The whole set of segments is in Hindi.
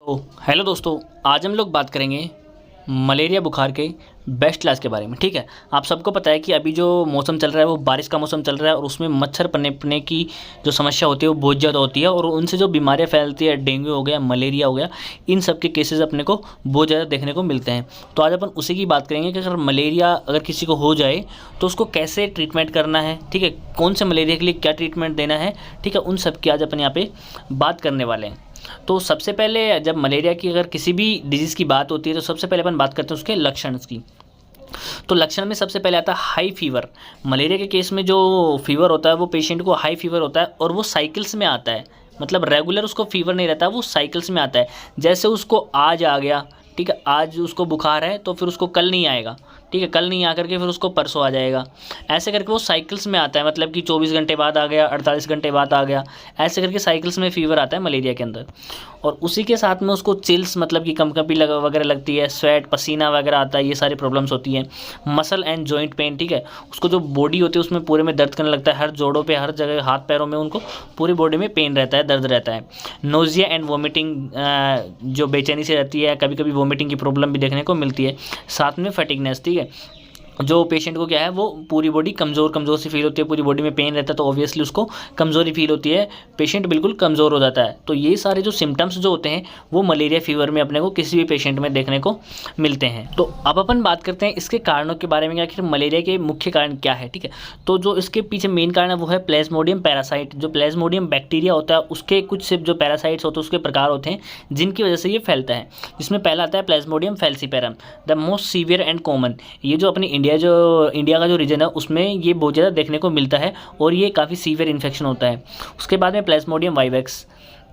तो हेलो दोस्तों, आज हम लोग बात करेंगे मलेरिया बुखार के बेस्ट इलाज के बारे में। ठीक है, आप सबको पता है कि अभी जो मौसम चल रहा है वो बारिश का मौसम चल रहा है और उसमें मच्छर पनपने की जो समस्या होती है वो बहुत ज़्यादा होती है और उनसे जो बीमारियां फैलती है, डेंगू हो गया, मलेरिया हो गया, इन सब के केसेस अपने को बहुत ज़्यादा देखने को मिलते हैं। तो आज अपन उसी की बात करेंगे कि अगर मलेरिया अगर किसी को हो जाए तो उसको कैसे ट्रीटमेंट करना है। ठीक है, कौन से मलेरिया के लिए क्या ट्रीटमेंट देना है। ठीक है, उन सब की आज अपन यहाँ पे बात करने वाले हैं। तो सबसे पहले जब मलेरिया की अगर किसी भी डिजीज़ की बात होती है तो सबसे पहले अपन बात करते हैं उसके लक्षण की। तो लक्षण में सबसे पहले आता है हाई फीवर। मलेरिया के केस में जो फीवर होता है वो पेशेंट को हाई फीवर होता है और वो साइकिल्स में आता है, मतलब रेगुलर उसको फीवर नहीं रहता, वो साइकिल्स में आता है। जैसे उसको आज आ गया, ठीक है, आज उसको बुखार है तो फिर उसको कल नहीं आएगा, ठीक है, कल नहीं आकर के फिर उसको परसों आ जाएगा। ऐसे करके वो साइकिल्स में आता है, मतलब कि 24 घंटे बाद आ गया, 48 घंटे बाद आ गया, ऐसे करके साइकिल्स में फीवर आता है मलेरिया के अंदर। और उसी के साथ में उसको चिल्स, मतलब कि कंपकंपी वगैरह लगती है, स्वेट, पसीना वगैरह आता है, ये सारी प्रॉब्लम्स होती हैं। मसल एंड जॉइंट पेन, ठीक है, उसको जो बॉडी होती है उसमें पूरे में दर्द करने लगता है, हर जोड़ों पे, हर जगह, हाथ पैरों में उनको पूरी बॉडी में पेन रहता है, दर्द रहता है। नोजिया एंड वोमिटिंग, जो बेचैनी से रहती है, कभी कभी वोमिटिंग की प्रॉब्लम भी देखने को मिलती है। साथ में फटीगनेस, ठीक है, जो पेशेंट को क्या है वो पूरी बॉडी कमज़ोर कमज़ोर सी फील होती है, पूरी बॉडी में पेन रहता है तो ऑब्वियसली उसको कमज़ोरी फील होती है, पेशेंट बिल्कुल कमज़ोर हो जाता है। तो ये सारे जो सिम्टम्स जो होते हैं वो मलेरिया फीवर में अपने को किसी भी पेशेंट में देखने को मिलते हैं। तो अब अपन बात करते हैं इसके कारणों के बारे में कि आखिर मलेरिया के मुख्य कारण क्या है। ठीक है, तो जो इसके पीछे मेन कारण है वो है प्लाज्मोडियम पैरासाइट। जो प्लाज्मोडियम बैक्टीरिया होता है उसके कुछ सिर्फ जो पैरासाइट्स होते हैं उसके प्रकार होते हैं जिनकी वजह से ये फैलता है। जिसमें पहला आता है Plasmodium falciparum, the most severe and common. ये जो अपनी इंडिया का जो रीजन है उसमें ये बहुत ज़्यादा देखने को मिलता है और ये काफ़ी सीवियर इन्फेक्शन होता है। उसके बाद में प्लाज्मोडियम वाइवेक्स,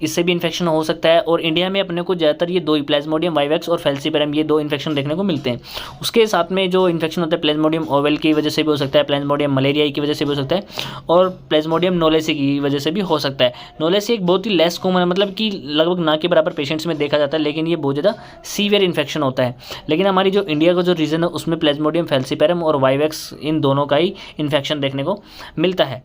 इससे भी इन्फेक्शन हो सकता है और इंडिया में अपने को ज़्यादातर ये दो ही, प्लाज्मोडियम वाइवेक्स और फैल्सीपेरम, ये दो इन्फेक्शन देखने को मिलते हैं। उसके साथ में जो इन्फेक्शन होता है प्लाज्मोडियम ओवेल की वजह से भी हो सकता है, प्लाज्मोडियम मलेरिया की वजह से भी हो सकता है और प्लाज्मोडियम नोलेसी की वजह से भी हो सकता है। नोलेसी एक बहुत ही लेस कॉमन है, मतलब कि लगभग ना के बराबर पेशेंट्स में देखा जाता है, लेकिन ये बहुत ज़्यादा सीवियर इन्फेक्शन होता है। लेकिन हमारी जो इंडिया का जो रीजन है उसमें प्लाज्मोडियम फैल्सीपेरम और वाइवेक्स, इन दोनों का ही इन्फेक्शन देखने को मिलता है।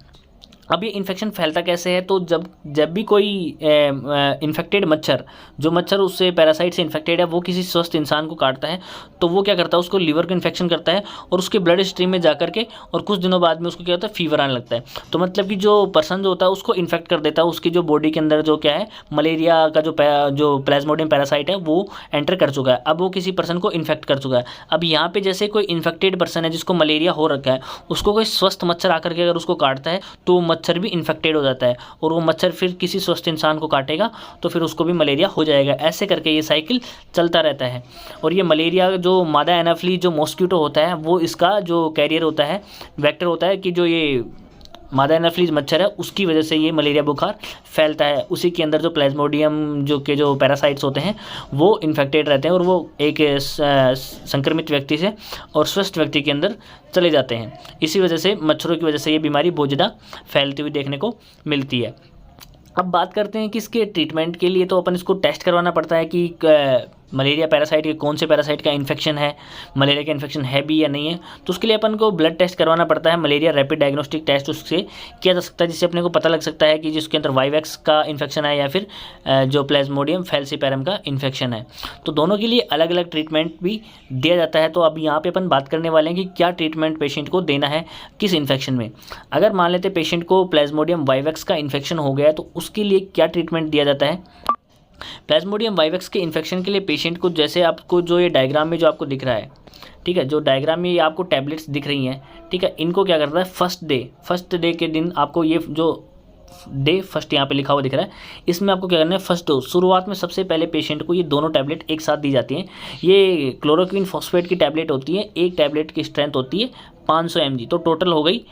अब ये इन्फेक्शन फैलता कैसे है, तो जब भी कोई इन्फेक्टेड मच्छर, जो मच्छर उससे पैरासाइट से इन्फेक्टेड है, वो किसी स्वस्थ इंसान को काटता है तो वो क्या करता है, उसको लीवर को इन्फेक्शन करता है और उसके ब्लड स्ट्रीम में जाकर के और कुछ दिनों बाद में उसको क्या होता है, फीवर आने लगता है। तो मतलब कि जो पर्सन जो होता है उसको इन्फेक्ट कर देता है, उसकी जो बॉडी के अंदर जो क्या है, मलेरिया का जो प्लाज्मोडियम पैरासाइट है वो एंटर कर चुका है। अब वो किसी पर्सन को इन्फेक्ट कर चुका है। अब यहाँ पे जैसे कोई इन्फेक्टेड पर्सन है जिसको मलेरिया हो रखा है, उसको कोई स्वस्थ मच्छर आकर के अगर उसको काटता है तो मच्छर भी इन्फेक्टेड हो जाता है और वो मच्छर फिर किसी स्वस्थ इंसान को काटेगा तो फिर उसको भी मलेरिया हो जाएगा। ऐसे करके ये साइकिल चलता रहता है। और ये मलेरिया जो मादा एनाफ्लीज जो मॉस्किटो होता है वो इसका जो कैरियर होता है, वेक्टर होता है, कि जो ये मादा एनाफ्लीज मच्छर है उसकी वजह से ये मलेरिया बुखार फैलता है। उसी के अंदर जो प्लाज्मोडियम जो पैरासाइट्स होते हैं वो इन्फेक्टेड रहते हैं और वो एक संक्रमित व्यक्ति से और स्वस्थ व्यक्ति के अंदर चले जाते हैं। इसी वजह से मच्छरों की वजह से ये बीमारी बहुत ज़्यादा फैलती हुई देखने को मिलती है। अब बात करते हैं कि इसके ट्रीटमेंट के लिए तो अपन इसको टेस्ट करवाना पड़ता है कि मलेरिया पैरासाइट के कौन से पैरासाइट का इन्फेक्शन है, मलेरिया का इन्फेक्शन है भी या नहीं है। तो उसके लिए अपन को ब्लड टेस्ट करवाना पड़ता है, मलेरिया रैपिड डायग्नोस्टिक टेस्ट उससे किया जा सकता है, जिससे अपने को पता लग सकता है कि जिसके अंदर वाइवेक्स का इन्फेक्शन है या फिर जो प्लाज्मोडियम फैल्सीपेरम का इन्फेक्शन है। तो दोनों के लिए अलग अलग ट्रीटमेंट भी दिया जाता है। तो अब यहाँ पर अपन बात करने वाले हैं कि क्या ट्रीटमेंट पेशेंट को देना है किस इन्फेक्शन में। अगर मान लेते पेशेंट को प्लाज्मोडियम वाइवेक्स का इन्फेक्शन हो गया तो उसके लिए क्या ट्रीटमेंट दिया जाता है। प्लाज्मोडियम वाइवेक्स के इन्फेक्शन के लिए पेशेंट को, जैसे आपको जो ये डायग्राम में जो आपको दिख रहा है, ठीक है, जो डायग्राम में ये आपको टैबलेट्स दिख रही हैं, ठीक है, इनको क्या करता है, फर्स्ट डे के दिन आपको ये जो डे फर्स्ट यहाँ पे लिखा हुआ दिख रहा है, इसमें आपको क्या करना है, फर्स्ट डोज शुरुआत में सबसे पहले पेशेंट को ये दोनों टैबलेट एक साथ दी जाती हैं। ये क्लोरोक्विन फॉस्फेट की टैबलेट होती है, एक टैबलेट की स्ट्रेंथ होती है 500 mg, तो टोटल हो गई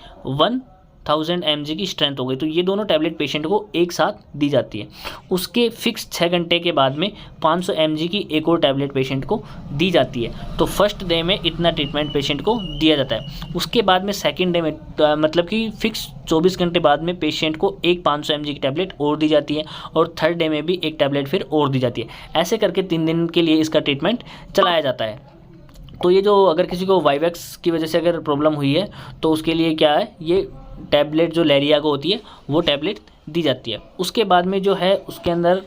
1000 mg की स्ट्रेंथ हो गई। तो ये दोनों टैबलेट पेशेंट को एक साथ दी जाती है। उसके फिक्स 6 घंटे के बाद में 500 mg की एक और टैबलेट पेशेंट को दी जाती है। तो फर्स्ट डे में इतना ट्रीटमेंट पेशेंट को दिया जाता है। उसके बाद में सेकेंड डे में मतलब कि फिक्स 24 घंटे बाद में पेशेंट को एक 500 mg की टैबलेट और दी जाती है और थर्ड डे में भी एक टैबलेट फिर और दी जाती है। ऐसे करके 3 दिन के लिए इसका ट्रीटमेंट चलाया जाता है। तो ये जो अगर किसी को वाइवेक्स की वजह से अगर प्रॉब्लम हुई है तो उसके लिए क्या है, ये टैबलेट जो लेरिया को होती है वो टैबलेट दी जाती है। उसके बाद में जो है उसके अंदर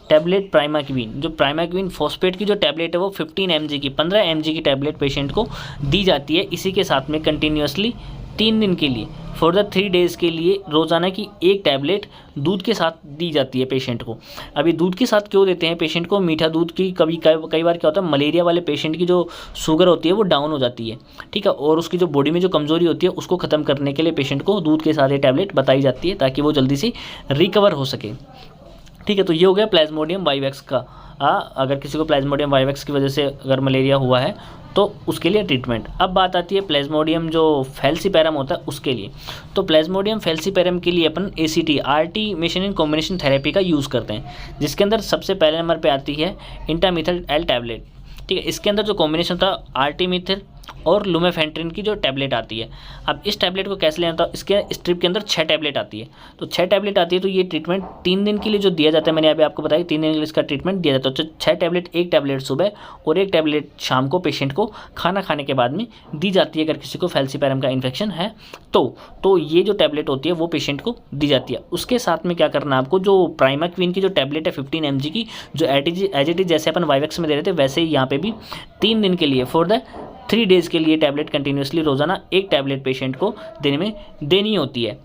टैबलेट प्राइमाक्विन, जो प्राइमाक्विन फॉस्फेट की जो टैबलेट है वो 15 mg की 15 mg की टैबलेट पेशेंट को दी जाती है, इसी के साथ में कंटिन्यूसली 3 दिन के लिए फॉर द 3 डेज़ के लिए रोज़ाना की एक टैबलेट दूध के साथ दी जाती है पेशेंट को। अभी दूध के साथ क्यों देते हैं पेशेंट को? मीठा दूध की कई बार क्या होता है, मलेरिया वाले पेशेंट की जो शुगर होती है वो डाउन हो जाती है, ठीक है, और उसकी जो बॉडी में जो कमज़ोरी होती है उसको ख़त्म करने के लिए पेशेंट को दूध के साथ ये टैबलेट बताई जाती है ताकि वो जल्दी से रिकवर हो सके, ठीक है। तो ये हो गया प्लाज्मोडियम वाइवेक्स का। अगर किसी को प्लाज्मोडियम वाइवेक्स की वजह से अगर मलेरिया हुआ है तो उसके लिए ट्रीटमेंट। अब बात आती है प्लाज्मोडियम जो फैल्सीपैरम होता है उसके लिए। तो प्लाज्मोडियम फैल्सीपैरम के लिए अपन ACT आर्टी मेशिनिन कॉम्बिनेशन थेरेपी का यूज़ करते हैं, जिसके अंदर सबसे पहले नंबर पे आती है इंटामिथल एल टैबलेट, ठीक है। इसके अंदर जो कॉम्बिनेशन था आर्टिमिथिल और लुमेफेंट्रिन की जो टैबलेट आती है। अब इस टैबलेट को कैसे लेना था, इसके स्ट्रिप के अंदर 6 टैबलेट आती है, तो 6 टैबलेट आती है। तो ये ट्रीटमेंट 3 दिन के लिए जो दिया जाता है, मैंने अभी आपको बताया 3 दिन के लिए इसका ट्रीटमेंट दिया जाता है। तो 6 टैबलेट, एक टैबलेट सुबह और एक टैबलेट शाम को पेशेंट को खाना खाने के बाद में दी जाती है अगर किसी को फैल्सीपैरम का इन्फेक्शन है तो ये जो टैबलेट होती है वो पेशेंट को दी जाती है। उसके साथ में क्या करना है आपको, जो प्राइमाक्विन की जो टैबलेट है 15 mg की, जो एज इट इज जैसे अपन वाइवेक्स में दे रहे थे वैसे ही यहाँ पे भी 3 दिन के लिए फॉर द 3 डेज़ के लिए टैबलेट कंटिन्यूसली रोज़ाना एक टैबलेट पेशेंट को देने में देनी होती है,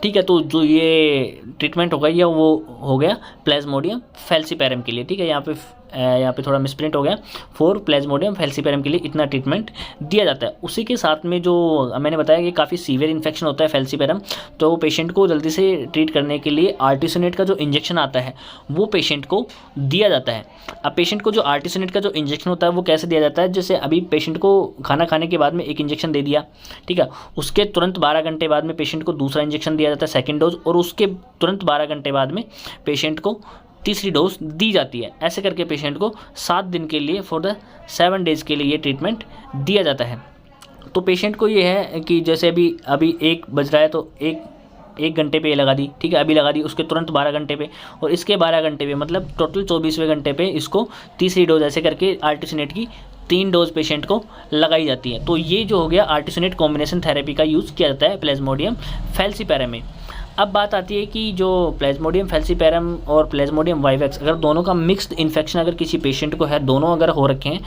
ठीक है। तो जो ये ट्रीटमेंट होगा ये वो हो गया प्लाज्मोडियम फैल्सीपैरम के लिए, ठीक है। यहाँ पे थोड़ा मिसप्रिंट हो गया, फॉर प्लाज्मोडियम फैल्सीपैरम के लिए इतना ट्रीटमेंट दिया जाता है। उसी के साथ में जो मैंने बताया कि काफ़ी सीवियर इन्फेक्शन होता है फैल्सीपैरम, तो पेशेंट को जल्दी से ट्रीट करने के लिए आर्टिसोनेट का जो इंजेक्शन आता है वो पेशेंट को दिया जाता है। अब पेशेंट को जो आर्टिसोनेट का जो इंजेक्शन होता है वो कैसे दिया जाता है, जैसे अभी पेशेंट को खाना खाने के बाद में एक इंजेक्शन दे दिया, ठीक है, उसके तुरंत 12 घंटे बाद में पेशेंट को दूसरा इंजेक्शन दिया जाता है, सेकेंड डोज, और उसके तुरंत 12 घंटे बाद में पेशेंट को तीसरी डोज दी जाती है। ऐसे करके पेशेंट को 7 दिन के लिए फॉर द 7 डेज़ के लिए ये ट्रीटमेंट दिया जाता है। तो पेशेंट को ये है कि जैसे अभी 1 बज रहा है तो एक घंटे पे ये लगा दी, ठीक है, अभी लगा दी, उसके तुरंत 12 घंटे पे और इसके 12 घंटे पे, मतलब टोटल 24वें घंटे पे इसको तीसरी डोज ऐसे करके आर्टिसोनेट की 3 डोज पेशेंट को लगाई जाती है। तो ये जो हो गया आर्टिसोनेट कॉम्बिनेशन थेरेपी का यूज़ किया जाता है प्लाज्मोडियम फैल्सीपैरम में। अब बात आती है कि जो प्लाज्मोडियम फैल्सीपैरम और प्लाज्मोडियम वाइवेक्स अगर दोनों का मिक्स्ड इन्फेक्शन अगर किसी पेशेंट को है, दोनों अगर हो रखे हैं,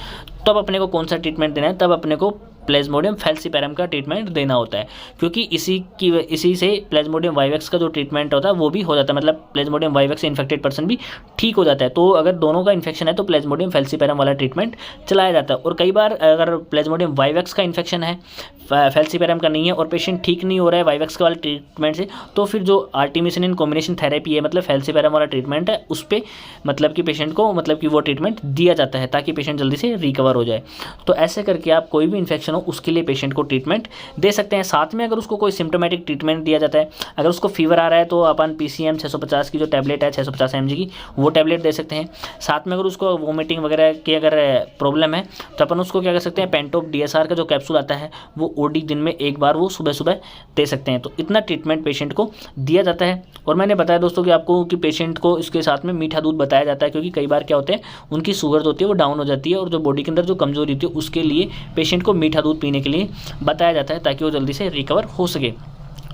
तब अपने को कौन सा ट्रीटमेंट देना है, तब अपने को प्लाज्मोडियम फैल्सीपैरम का ट्रीटमेंट देना होता है, क्योंकि इसी से प्लाज्मोडियम वाइवेक्स का जो ट्रीटमेंट होता है वो भी हो जाता है, मतलब प्लाज्मोडियम वाइवेक्स से इन्फेक्टेड पर्सन भी ठीक हो जाता है। तो अगर दोनों का इन्फेक्शन है तो प्लाज्मोडियम फैल्सीपैरम वाला ट्रीटमेंट चलाया जाता है। और कई बार अगर प्लाज्मोडियम वाइवेक्स का इन्फेक्शन है, फैल्सीपैरम का नहीं है और पेशेंट ठीक नहीं हो रहा है वाइवेक्स के वाले ट्रीटमेंट से, तो फिर जो आर्टिमिसिनिन कॉम्बिनेशन थेरेपी है, मतलब फैल्सीपैरम वाला ट्रीटमेंट है, उस पर मतलब कि पेशेंट को मतलब कि वो ट्रीटमेंट दिया जाता है ताकि पेशेंट जल्दी से रिकवर हो जाए। तो ऐसे करके आप कोई भी इन्फेक्शन हो उसके लिए पेशेंट को ट्रीटमेंट दे सकते हैं। साथ में अगर उसको कोई सिम्टोमेटिक ट्रीटमेंट दिया जाता है, अगर उसको फीवर आ रहा है तो अपन PCM 650 की जो टैबलेट है 650 mg की वो टैबलेट दे सकते हैं। साथ में अगर उसको वोमिटिंग वगैरह की अगर प्रॉब्लम है तो अपन उसको क्या कर सकते हैं, पेंटोप DSR का जो कैप्सूल आता है वो OD दिन में एक बार वो सुबह सुबह दे सकते हैं। तो इतना ट्रीटमेंट पेशेंट को दिया जाता है। और मैंने बताया दोस्तों कि आपको कि पेशेंट को इसके साथ में मीठा दूध बताया जाता है, क्योंकि कई बार क्या होते हैं उनकी शुगर होती है वो डाउन हो जाती है और जो बॉडी के अंदर जो कमजोरी होती है उसके लिए पेशेंट को मीठा दूध पीने के लिए बताया जाता है ताकि वो जल्दी से रिकवर हो सके।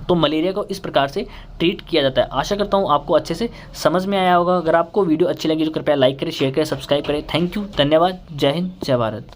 तो मलेरिया को इस प्रकार से ट्रीट किया जाता है। आशा करता हूँ आपको अच्छे से समझ में आया होगा। अगर आपको वीडियो अच्छी लगी तो कृपया लाइक करें, शेयर करें, सब्सक्राइब करें। थैंक यू, धन्यवाद, जय हिंद, जय भारत।